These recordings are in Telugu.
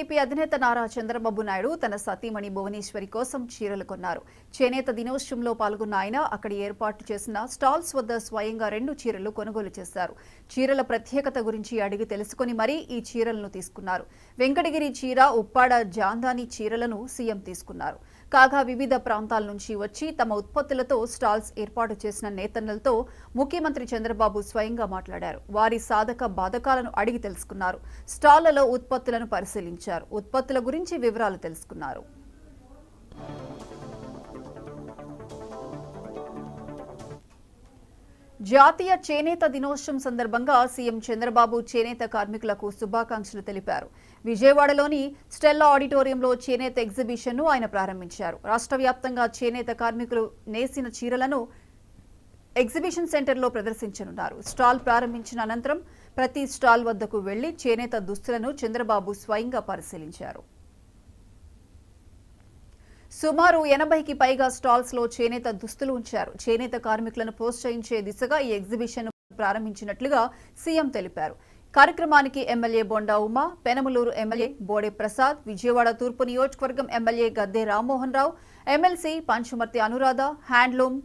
ఏపీ అధినేత నారా చంద్రబాబు నాయుడు తన సతీమణి భువనేశ్వరి కోసం చీరలు కొన్నారు. చేనేత దినోత్సవంలో పాల్గొన్న ఆయన అక్కడి ఏర్పాటు చేసిన స్టాల్స్ వద్ద స్వయంగా 2 చీరలు కొనుగోలు చేశారు. చీరల ప్రత్యేకత గురించి అడిగి తెలుసుకుని మరీ ఈ చీరలను తీసుకున్నారు. వెంకటగిరి చీర, ఉప్పాడ జాందాని చీరలను సీఎం తీసుకున్నారు. కాగా వివిధ ప్రాంతాల నుంచి వచ్చి తమ ఉత్పత్తులతో స్టాల్స్ ఏర్పాటు చేసిన నేతన్నలతో ముఖ్యమంత్రి చంద్రబాబు స్వయంగా మాట్లాడారు. వారి సాధక బాధకాలను అడిగి తెలుసుకున్నారు. స్టాళ్లలో ఉత్పత్తులను పరిశీలించారు. ఉత్పత్తుల గురించి వివరాలు తెలుసుకున్నారు. జాతీయ చేనేత దినోత్సవం సందర్భంగా సీఎం చంద్రబాబు చేనేత కార్మికులకు శుభాకాంక్షలు తెలిపారు. విజయవాడలోని స్టెల్లా ఆడిటోరియంలో చేనేత ఎగ్జిబిషన్ను ఆయన ప్రారంభించారు. రాష్ట్ర వ్యాప్తంగా చేనేత కార్మికులు నేసిన చీరలను ఎగ్జిబిషన్ సెంటర్లో ప్రదర్శించనున్నారు. స్టాల్ ప్రారంభించిన అనంతరం ప్రతి స్టాల్ వద్దకు వెళ్లి చేనేత దుస్తులను చంద్రబాబు స్వయంగా పరిశీలించారు. సుమారు 80కి పైగా స్టాల్స్ లో చేనేత దుస్తులు ఉంచారు. చేనేత కార్మికులను ప్రోత్సహించే దిశగా ఈ ఎగ్జిబిషన్ ప్రారంభించినట్లుగా సీఎం తెలిపారు. కార్యక్రమానికి ఎమ్మెల్యే బొండా ఉమా, పెనమలూరు ఎమ్మెల్యే బోడే ప్రసాద్, విజయవాడ తూర్పు నియోజకవర్గం MLA Gadde Rammohan Rao, MLC Panchumarthi Anuradha, handloom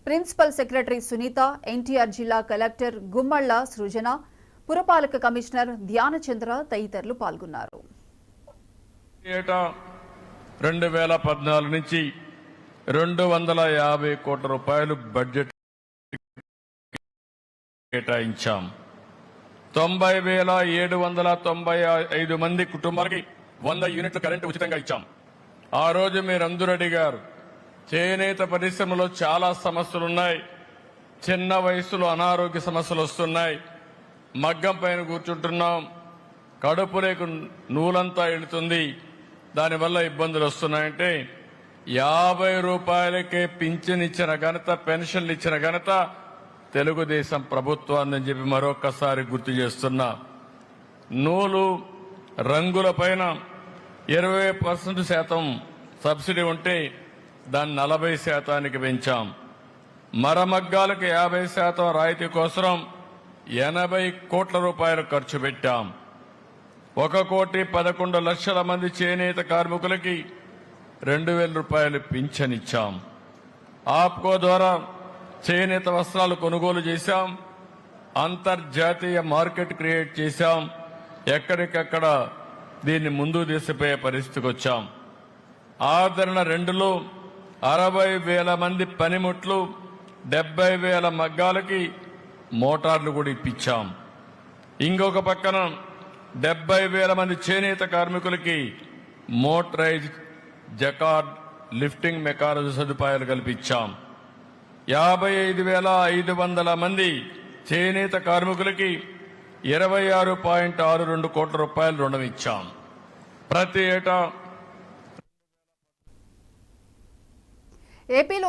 principal secretary Sunitha, NTR జిల్లా కలెక్టర్ గుమ్మళ్ల సృజన, పురపాలక కమిషనర్ ధ్యానచంద్ర తదితరులు పాల్గొన్నారు. 2014 నుంచి 250 కోట్ల రూపాయలు బడ్జెట్ కేటాయించాం. 90,795 మంది కుటుంబాలకి 100 యూనిట్ల కరెంటు ఉచితంగా ఇచ్చాం. ఆ రోజు మీరందరూ అడిగారు, చేనేత పరిశ్రమలో చాలా సమస్యలున్నాయి, చిన్న వయసులో అనారోగ్య సమస్యలు వస్తున్నాయి, మగ్గం పైన కూర్చుంటున్నాం, కడుపులోకి నూలంతా వెళుతుంది, దానివల్ల ఇబ్బందులు వస్తున్నాయంటే 50 రూపాయలకే పింఛన్ ఇచ్చిన ఘనత, పెన్షన్లు ఇచ్చిన ఘనత తెలుగుదేశం ప్రభుత్వాన్ని చెప్పి మరొకసారి గుర్తు చేస్తున్నా. నూలు రంగుల పైన 20% సబ్సిడీ ఉంటే దాన్ని 40% పెంచాం. మరమగ్గాలకు 50% రాయితీ కోసం 80 కోట్ల రూపాయలు ఖర్చు పెట్టాం. 1,11,00,000 మంది చేనేత కార్మికులకి 2,000 రూపాయలు పింఛన్ ఇచ్చాం. ఆప్కో ద్వారా చేనేత వస్త్రాలు కొనుగోలు చేశాం. అంతర్జాతీయ మార్కెట్ క్రియేట్ చేశాం. ఎక్కడికక్కడ దీన్ని ముందుకు తీసుకుపోయే పరిస్థితికి వచ్చాం. ఆదరణ 2లో 60,000 మంది పనిముట్లు, 70,000 మగ్గాలకి మోటార్లు కూడా ఇప్పించాం. ఇంకొక పక్కన 70,000 మంది చేనేత కార్మికులకి మోటరైజ్ జకార్డ్ లిఫ్టింగ్ మెకానిజం సదుపాయాలు కల్పించాం. 55,500 మంది చేనేత కార్మికులకి 26.62 కోట్ల రూపాయలు రుణం ఇచ్చాం. ప్రతి ఏటా ఏపీలో